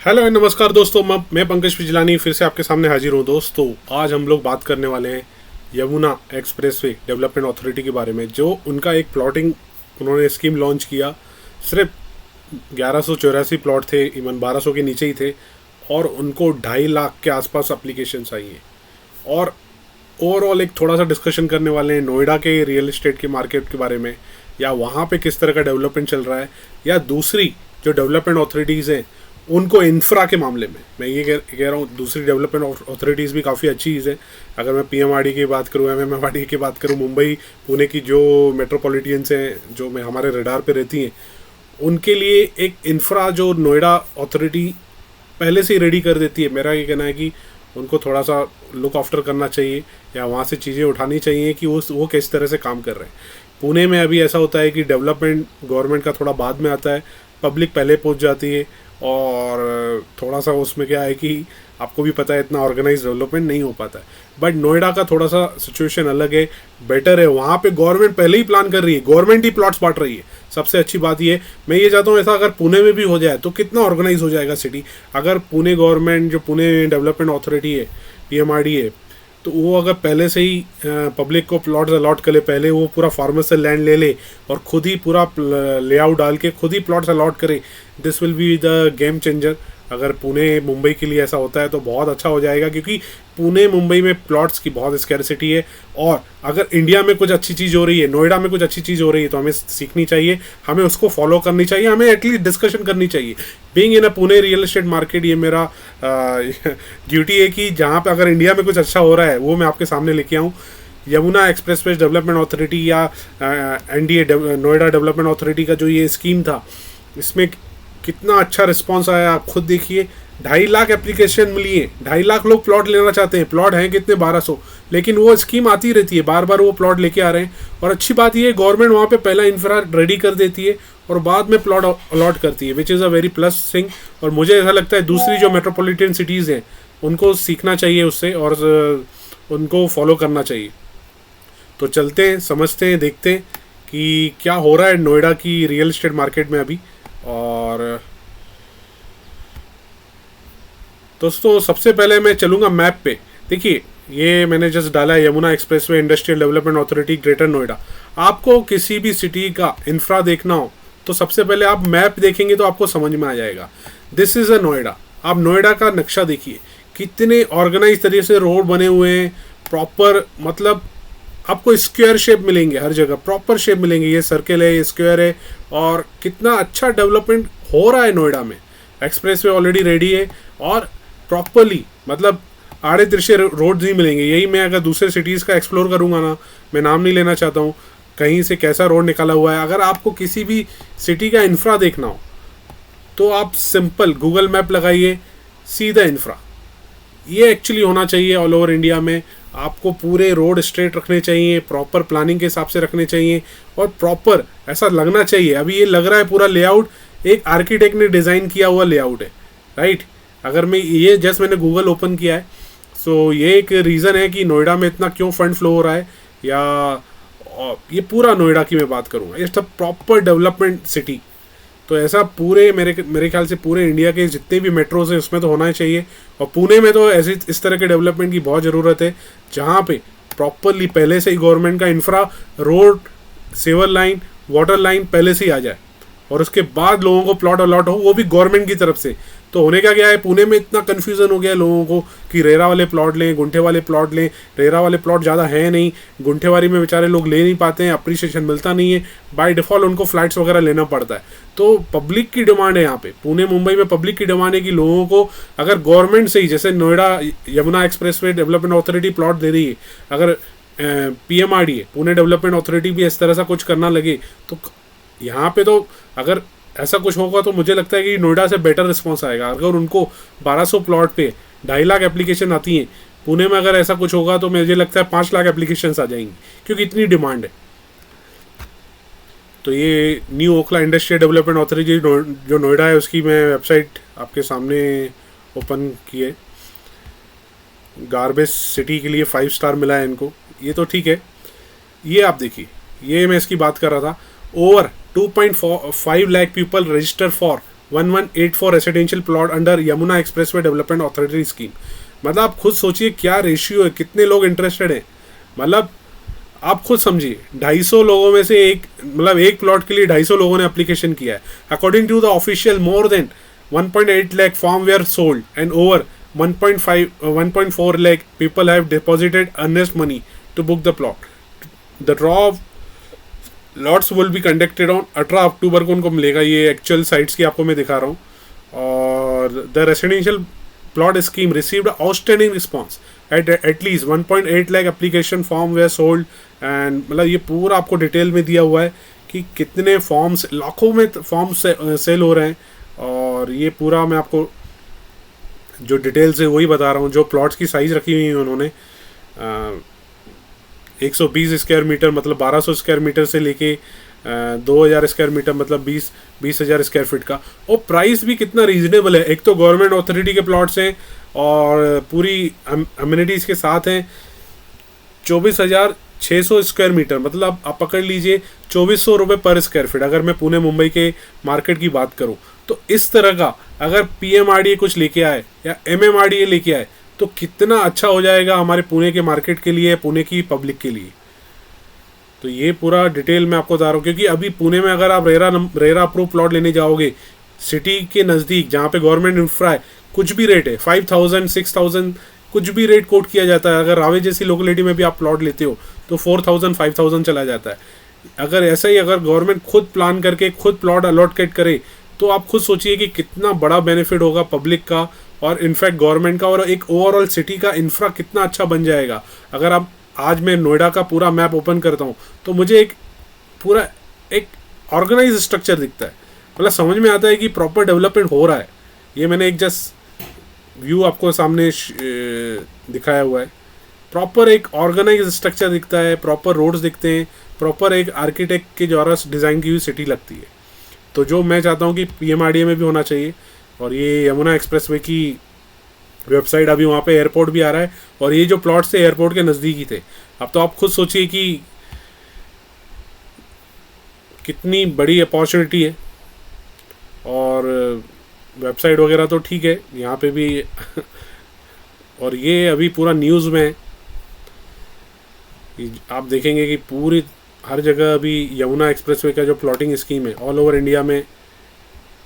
Hello नमस्कार दोस्तों, मैं पंकज पिजलानी फिर से आपके सामने हाजिर हूँ। दोस्तों आज हम लोग बात करने वाले हैं यमुना एक्सप्रेसवे डेवलपमेंट अथॉरिटी के बारे में। जो उनका एक प्लॉटिंग उन्होंने स्कीम लॉन्च किया, सिर्फ 1184 प्लॉट थे, इवन 1200 के नीचे ही थे, और उनको 2.5 लाख के आसपास अप्लीकेशंस आई हैं। और ओवरऑल एक थोड़ा सा डिस्कशन करने वाले हैं नोएडा के रियल एस्टेट के मार्केट के बारे में, या वहाँ पे किस तरह का डेवलपमेंट चल रहा है, या दूसरी जो डेवलपमेंट अथॉरिटीज़ हैं उनको इंफ्रा के मामले में। मैं ये कह रहा हूँ दूसरी डेवलपमेंट अथॉरिटीज़ भी काफ़ी अच्छी चीज़ है। अगर मैं पीएमआरडी की बात करूँ, एमएमआरडी की बात करूँ, मुंबई पुणे की जो मेट्रोपॉलिटन्स हैं जो हमारे रडार पे रहती हैं, उनके लिए एक इंफ्रा जो नोएडा अथॉरिटी पहले से ही रेडी कर देती है। मेरा ये कहना है कि उनको थोड़ा सा लुक आफ्टर करना चाहिए, या वहाँ से चीज़ें उठानी चाहिए कि वो किस तरह से काम कर रहे हैं। पुणे में अभी ऐसा होता है कि डेवलपमेंट गवर्नमेंट का थोड़ा बाद में आता है, पब्लिक पहले पहुँच जाती है, और थोड़ा सा उसमें क्या है कि आपको भी पता है इतना ऑर्गेनाइज डेवलपमेंट नहीं हो पाता है। बट नोएडा का थोड़ा सा सिचुएशन अलग है, बेटर है। वहाँ पे गवर्नमेंट पहले ही प्लान कर रही है, गवर्नमेंट ही प्लॉट्स बांट रही है। सबसे अच्छी बात ये, मैं ये चाहता हूँ ऐसा अगर पुणे में भी हो जाए तो कितना ऑर्गेनाइज हो जाएगा सिटी। अगर पुणे गवर्नमेंट, जो पुणे डेवलपमेंट अथॉरिटी है, पीएमआरडी है, तो वो अगर पहले से ही पब्लिक को प्लॉट्स अलॉट कर ले, पहले वो पूरा फार्मर से लैंड ले ले और खुद ही पूरा लेआउट डाल के खुद ही प्लॉट्स अलॉट करे, this will be the game changer. अगर पुणे मुंबई के लिए ऐसा होता है तो बहुत अच्छा हो जाएगा, क्योंकि पुणे मुंबई में प्लॉट्स की बहुत स्कैरसिटी है। और अगर इंडिया में कुछ अच्छी चीज़ हो रही है, नोएडा में कुछ अच्छी चीज़ हो रही है, तो हमें सीखनी चाहिए, हमें उसको फॉलो करनी चाहिए, हमें एटलीस्ट डिस्कशन करनी चाहिए। Being in a Pune real estate market, ये मेरा ड्यूटी है कि जहाँ पे अगर इंडिया में कुछ अच्छा हो रहा है वो मैं आपके सामने लेके आऊँ। यमुना एक्सप्रेसवे डेवलपमेंट अथॉरिटी या एनडीए नोएडा डेवलपमेंट अथॉरिटी का जो ये स्कीम था, इसमें कितना अच्छा रिस्पांस आया आप खुद देखिए। 2.5 लाख एप्लीकेशन मिली है, 2.5 लाख लोग प्लॉट लेना चाहते हैं। प्लॉट हैं कितने, 1200, लेकिन वो स्कीम आती रहती है, बार बार वो प्लॉट लेके आ रहे हैं। और अच्छी बात ये है, गवर्नमेंट वहाँ पे पहला इंफ्रा रेडी कर देती है और बाद में प्लॉट अलॉट करती है, which is a very plus thing. और मुझे ऐसा लगता है दूसरी जो मेट्रोपॉलिटन सिटीज़ हैं उनको सीखना चाहिए उससे, और उनको फॉलो करना चाहिए। तो चलते हैं, समझते हैं, देखते हैं कि क्या हो रहा है नोएडा की रियल एस्टेट मार्केट में अभी। और दोस्तों सबसे पहले मैं चलूँगा मैप पे। देखिए ये मैंने जस्ट डाला है Yamuna expressway industrial development authority greater Noida. आपको किसी भी सिटी का इंफ्रा देखना हो तो सबसे पहले आप मैप देखेंगे तो आपको समझ में आ जाएगा। This is a Noida. आप नोएडा का नक्शा देखिए, कितने ऑर्गेनाइज तरीके से रोड बने हुए हैं, प्रॉपर, मतलब आपको स्क्वायर शेप मिलेंगे, हर जगह प्रॉपर शेप मिलेंगे। ये सर्कल है, ये स्क्वायर है, और कितना अच्छा डेवलपमेंट हो रहा है नोएडा में। एक्सप्रेसवे ऑलरेडी रेडी है, और प्रॉपरली, मतलब आड़े तिरछे रोड्स नहीं मिलेंगे। यही मैं अगर दूसरे सिटीज़ का एक्सप्लोर करूँगा ना, मैं नाम नहीं लेना चाहता हूँ, कहीं से कैसा रोड निकाला हुआ है, अगर आपको किसी भी सिटी का इंफ्रा देखना हो तो आप सिंपल गूगल मैप लगाइए, सीधा इंफ्रा। ये एक्चुअली होना चाहिए ऑल ओवर इंडिया में। आपको पूरे रोड स्ट्रेट रखने चाहिए, प्रॉपर प्लानिंग के हिसाब से रखने चाहिए, और प्रॉपर ऐसा लगना चाहिए। अभी ये लग रहा है पूरा लेआउट एक आर्किटेक्ट ने डिज़ाइन किया हुआ लेआउट है, राइट। अगर मैं ये जस्ट मैंने गूगल ओपन किया है, सो ये एक रीज़न है कि नोएडा में इतना क्यों फंड फ्लो हो रहा है। या ये पूरा नोएडा की मैं बात करूँगा, it's a proper development city. तो ऐसा पूरे मेरे ख्याल से पूरे इंडिया के जितने भी मेट्रोज हैं उसमें तो होना ही चाहिए। और पुणे में तो ऐसी इस तरह के डेवलपमेंट की बहुत ज़रूरत है, जहाँ पे प्रॉपरली पहले से ही गवर्नमेंट का infra, road, sewer line, water line पहले से ही आ जाए, और उसके बाद लोगों को प्लॉट अलॉट हो, वो भी गवर्नमेंट की तरफ से। तो होने का क्या है, पुणे में इतना कन्फ्यूज़न हो गया है लोगों को कि रेरा वाले प्लॉट लें, गुंठे वाले प्लॉट लें। रेरा वाले प्लॉट ज़्यादा है नहीं, गुंठेवारी में बेचारे लोग ले नहीं पाते हैं, अप्रिसिएशन मिलता नहीं है, बाय डिफ़ॉल्ट उनको फ्लैट्स वगैरह लेना पड़ता है। तो पब्लिक की डिमांड है यहाँ पे, पुणे मुंबई में पब्लिक की डिमांड है कि लोगों को अगर गवर्नमेंट से ही, जैसे Noida Yamuna expressway development authority plot दे रही है, अगर पीएमआरडी है, पुणे डेवलपमेंट अथॉरिटी भी इस तरह से कुछ करना लगे, तो यहाँ पे तो अगर ऐसा कुछ होगा तो मुझे लगता है कि नोएडा से बेटर रिस्पॉन्स आएगा। अगर उनको 1200 प्लॉट पे 2.5 लाख एप्लीकेशन आती हैं, पुणे में अगर ऐसा कुछ होगा तो मुझे लगता है 5 लाख एप्लीकेशंस आ जाएंगी, क्योंकि इतनी डिमांड है। तो ये new Okhla industrial development authority जो नोएडा है, उसकी मैं वेबसाइट आपके सामने ओपन की है। गार्बेज सिटी के लिए 5 स्टार मिला है इनको, ये तो ठीक है। ये आप देखिए, ये मैं इसकी बात कर रहा था, over 2.5 lakh people register for 1184 residential plot under Yamuna expressway development authority scheme. मतलब आप खुद सोचिए क्या रेशियो है, कितने लोग इंटरेस्टेड हैं। मतलब आप खुद समझिए, 250 लोगों में से एक, मतलब एक प्लॉट के लिए 250 लोगों ने एप्लीकेशन किया है। According to the official more than 1.8 lakh form were sold and over 1.4 lakh people have deposited earnest money to book the plot. The draw of lots will be conducted on 18 October को उनको मिलेगा। ये actual sites की आपको मैं दिखा रहा हूँ। और the residential plot scheme received outstanding response at least 1.8 lakh application form were sold and, मतलब ये पूरा आपको डिटेल में दिया हुआ है कि कितने फॉर्म्स, लाखों में फॉर्म्स सेल हो रहे हैं। और ये पूरा मैं आपको जो डिटेल्स है वही बता रहा हूँ। जो प्लॉट्स की साइज़ रखी हुई है उन्होंने 120 स्क्वायर मीटर मतलब 1200 स्क्वायर मीटर से लेके 2000 स्क्वायर मीटर मतलब 20,000 स्क्वायर फीट का। और प्राइस भी कितना रीजनेबल है। एक तो गवर्नमेंट अथॉरिटी के प्लॉट्स हैं और पूरी अम्यूनिटीज़ के साथ हैं। 24,600 स्क्वायर मीटर मतलब आप पकड़ लीजिए 2400 रुपये पर स्क्वायर फीट। अगर मैं पुणे मुंबई के मार्केट की बात करूँ तो इस तरह का अगर PMRDA कुछ लेके आए या MMRDA लेके आए तो कितना अच्छा हो जाएगा हमारे पुणे के मार्केट के लिए, पुणे की पब्लिक के लिए। तो ये पूरा डिटेल मैं आपको बता रहा हूँ क्योंकि अभी पुणे में अगर आप रेरा अप्रूव प्लॉट लेने जाओगे सिटी के नज़दीक जहाँ पे गवर्नमेंट इंफ्रा है, कुछ भी रेट है 5,000 6,000 कुछ भी रेट कोट किया जाता है। अगर रावे जैसी लोकेलिटी में भी आप प्लॉट लेते हो तो 4,000 5,000 चला जाता है। अगर ऐसा ही अगर गवर्नमेंट खुद प्लान करके खुद प्लॉट अलॉटकेट करे तो आप खुद सोचिए कि कितना बड़ा बेनिफिट होगा पब्लिक का और इनफैक्ट गवर्नमेंट का, और एक ओवरऑल सिटी का इंफ्रा कितना अच्छा बन जाएगा। अगर आप आज मैं नोएडा का पूरा मैप ओपन करता हूँ तो मुझे एक पूरा एक ऑर्गेनाइज स्ट्रक्चर दिखता है। मतलब समझ में आता है कि प्रॉपर डेवलपमेंट हो रहा है। ये मैंने एक जस्ट व्यू आपको सामने दिखाया हुआ है। प्रॉपर एक ऑर्गेनाइज स्ट्रक्चर दिखता है, प्रॉपर रोड्स दिखते हैं, प्रॉपर एक आर्किटेक्ट के द्वारा डिज़ाइन की हुई सिटी लगती है। तो जो मैं चाहता हूँ कि PMRDA में भी होना चाहिए। और ये यमुना एक्सप्रेसवे की वेबसाइट, अभी वहाँ पे एयरपोर्ट भी आ रहा है और ये जो प्लॉट्स थे एयरपोर्ट के नज़दीक ही थे। अब तो आप खुद सोचिए कि कितनी बड़ी अपॉर्चुनिटी है। और वेबसाइट वगैरह तो ठीक है यहाँ पे भी और ये अभी पूरा न्यूज़ में है। आप देखेंगे कि पूरी हर जगह अभी यमुना एक्सप्रेसवे का जो प्लॉटिंग स्कीम है ऑल ओवर इंडिया में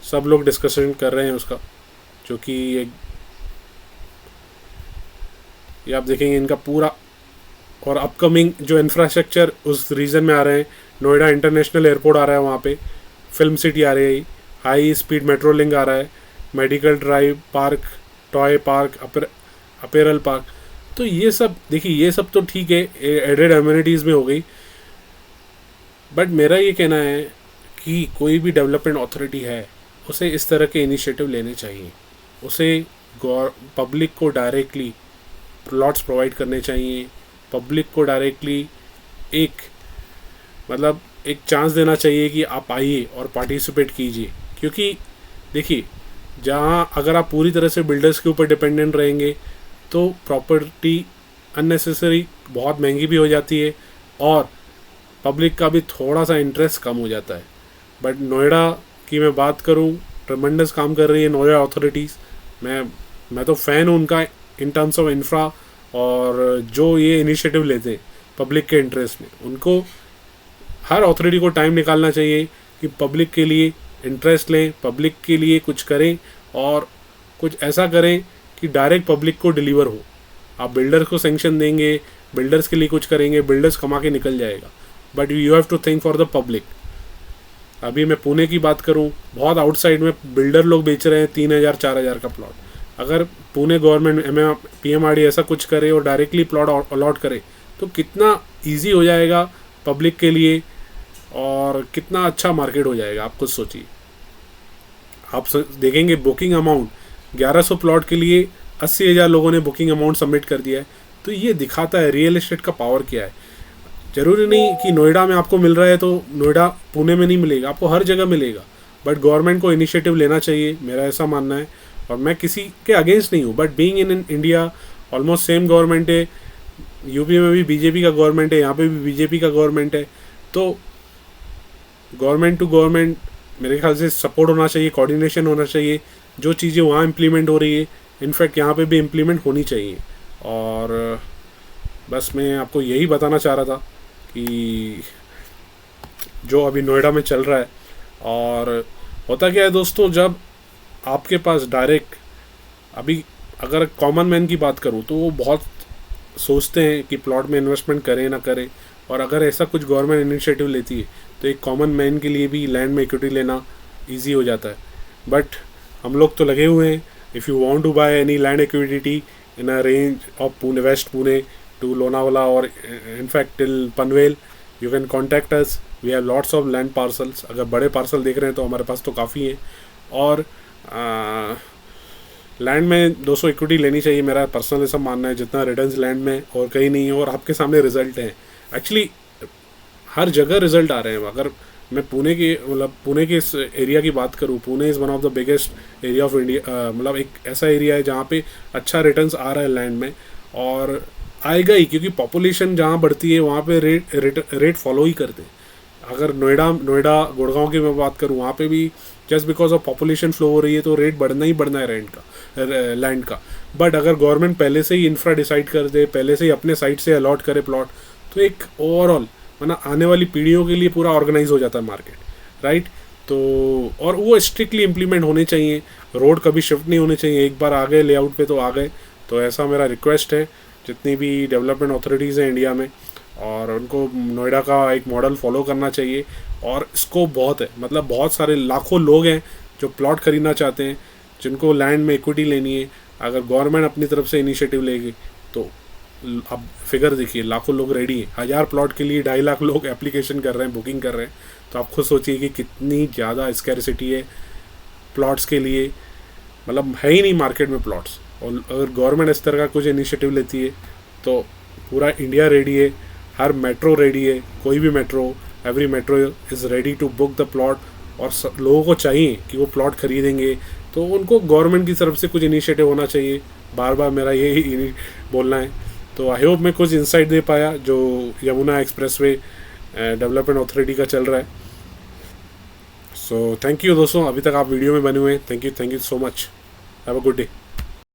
सब लोग डिस्कशन कर रहे हैं उसका, जो कि ये आप देखेंगे इनका पूरा। और अपकमिंग जो इंफ्रास्ट्रक्चर उस रीजन में आ रहे हैं, नोएडा इंटरनेशनल एयरपोर्ट आ रहा है, वहाँ पे फिल्म सिटी आ रही है, हाई स्पीड मेट्रो लिंक आ रहा है, medical drive park, toy park, apparel park. तो ये सब देखिए, ये सब तो ठीक है, एडेड अम्यूनिटीज़ में हो गई। बट मेरा ये कहना है कि कोई भी डेवलपमेंट अथॉरिटी है उसे इस तरह के इनिशिएटिव लेने चाहिए। उसे पब्लिक को डायरेक्टली प्लॉट्स प्रोवाइड करने चाहिए, पब्लिक को डायरेक्टली एक मतलब एक चांस देना चाहिए कि आप आइए और पार्टिसिपेट कीजिए। क्योंकि देखिए, जहाँ अगर आप पूरी तरह से बिल्डर्स के ऊपर डिपेंडेंट रहेंगे तो प्रॉपर्टी अननेसेसरी बहुत महंगी भी हो जाती है और पब्लिक का भी थोड़ा सा इंटरेस्ट कम हो जाता है। बट नोएडा की मैं बात करूँ, ट्रेमेंडस काम कर रही है नोएडा अथॉरिटीज़। मैं तो फ़ैन हूँ उनका इन टर्म्स ऑफ इंफ्रा, और जो ये इनिशिएटिव लेते हैं पब्लिक के इंटरेस्ट में, उनको हर अथॉरिटी को टाइम निकालना चाहिए कि पब्लिक के लिए इंटरेस्ट लें, पब्लिक के लिए कुछ करें और कुछ ऐसा करें कि डायरेक्ट पब्लिक को डिलीवर हो। आप बिल्डर्स को सेंक्शन देंगे, बिल्डर्स के लिए कुछ करेंगे, बिल्डर्स कमा के निकल जाएगा, but you have to think for the public. अभी मैं पुणे की बात करूं, बहुत आउटसाइड में बिल्डर लोग बेच रहे हैं 3,000 4,000 का प्लॉट। अगर पुणे गवर्नमेंट PMRDA ऐसा कुछ करे और डायरेक्टली प्लॉट अलॉट करे तो कितना ईजी हो जाएगा पब्लिक के लिए और कितना अच्छा मार्केट हो जाएगा। आप खुद सोचिए। आप देखेंगे बुकिंग अमाउंट 1100 प्लॉट के लिए 80,000 लोगों ने बुकिंग अमाउंट सबमिट कर दिया है। तो ये दिखाता है रियल एस्टेट का पावर क्या है। ज़रूरी नहीं कि नोएडा में आपको मिल रहा है तो नोएडा पुणे में नहीं मिलेगा, आपको हर जगह मिलेगा। बट गवर्नमेंट को इनिशिएटिव लेना चाहिए, मेरा ऐसा मानना है। और मैं किसी के अगेंस्ट नहीं हूँ, but being in India almost same government है। यूपी में भी बीजेपी का गवर्नमेंट है, यहाँ पे भी बीजेपी का गवर्नमेंट है। तो गवर्नमेंट टू गवर्नमेंट मेरे ख्याल से सपोर्ट होना चाहिए, कोऑर्डिनेशन होना चाहिए। जो चीज़ें वहाँ इम्प्लीमेंट हो रही है इनफैक्ट यहाँ पे भी इम्प्लीमेंट होनी चाहिए। और बस मैं आपको यही बताना चाह रहा था कि जो अभी नोएडा में चल रहा है, और होता क्या है दोस्तों, जब आपके पास डायरेक्ट, अभी अगर कॉमन मैन की बात करूँ तो वो बहुत सोचते हैं कि प्लॉट में इन्वेस्टमेंट करें ना करें, और अगर ऐसा कुछ गवर्नमेंट इनिशिएटिव लेती है तो एक कॉमन मैन के लिए भी लैंड में इक्विटी लेना इजी हो जाता है। बट हम लोग तो लगे हुए हैं। If you want to buy any land equity in a range of Pune, west Pune to Lonavala और in fact till Panvel, you can contact us. We have lots of land parcels. अगर बड़े पार्सल देख रहे हैं तो हमारे पास तो काफ़ी हैं। और लैंड में 200 इक्विटी लेनी चाहिए, मेरा पर्सनल ऐसा मानना है, जितना रिटर्न्स लैंड में और कहीं नहीं है। और आपके सामने रिजल्ट हैं, एक्चुअली हर जगह रिजल्ट आ रहे हैं। अगर मैं पुणे के पुणे के इस एरिया की बात करूँ, Pune is one of the biggest area of India. मतलब एक ऐसा एरिया है जहाँ पे अच्छा रिटर्न्स आ रहा है लैंड में, और आएगा ही, क्योंकि पॉपुलेशन जहाँ बढ़ती है वहाँ पे रेट फॉलो ही करते हैं। अगर नोएडा गुड़गांव की मैं बात करूँ, वहाँ पे भी just because of population flow हो रही है तो रेट बढ़ना ही बढ़ना है लैंड का। बट अगर गवर्नमेंट पहले से ही इंफ्रा डिसाइड कर दे, पहले से ही अपने साइड से अलॉट करे प्लॉट, तो एक ओवरऑल आने वाली पीढ़ियों के लिए पूरा ऑर्गेनाइज हो जाता है मार्केट, राइट। तो और वो स्ट्रिक्टली इम्प्लीमेंट होने चाहिए। रोड कभी शिफ्ट नहीं होने चाहिए, एक बार आ गए लेआउट पे तो आ गए। तो ऐसा मेरा रिक्वेस्ट है जितनी भी डेवलपमेंट अथॉरिटीज़ हैं इंडिया में, और उनको नोएडा का एक मॉडल फॉलो करना चाहिए। और स्कोप बहुत है, मतलब बहुत सारे लाखों लोग हैं जो प्लॉट खरीदना चाहते हैं, जिनको लैंड में इक्विटी लेनी है। अगर गवर्नमेंट अपनी तरफ से इनिशिएटिव लेगी तो अब फिगर देखिए, लाखों लोग रेडी हैं। 1000 प्लॉट के लिए 2.5 लाख लोग एप्लीकेशन कर रहे हैं, बुकिंग कर रहे हैं। तो आप खुद सोचिए कि कितनी ज़्यादा स्कैरिसिटी है प्लॉट्स के लिए। मतलब है ही नहीं मार्केट में प्लॉट्स। और अगर गवर्नमेंट इस तरह का कुछ इनिशिएटिव लेती है तो पूरा इंडिया रेडी है, हर मेट्रो रेडी है, कोई भी metro, every metro is ready to book the plot. और लोगों को चाहिए कि वो प्लॉट खरीदेंगे तो उनको गवर्नमेंट की तरफ से कुछ इनिशिएटिव होना चाहिए। बार बार मेरा यही बोलना है। तो आई होप मैं कुछ इंसाइट दे पाया जो यमुना एक्सप्रेसवे डेवलपमेंट अथॉरिटी का चल रहा है। सो थैंक यू दोस्तों, अभी तक आप वीडियो में बने हुए हैं। Thank you so much. Have a good day.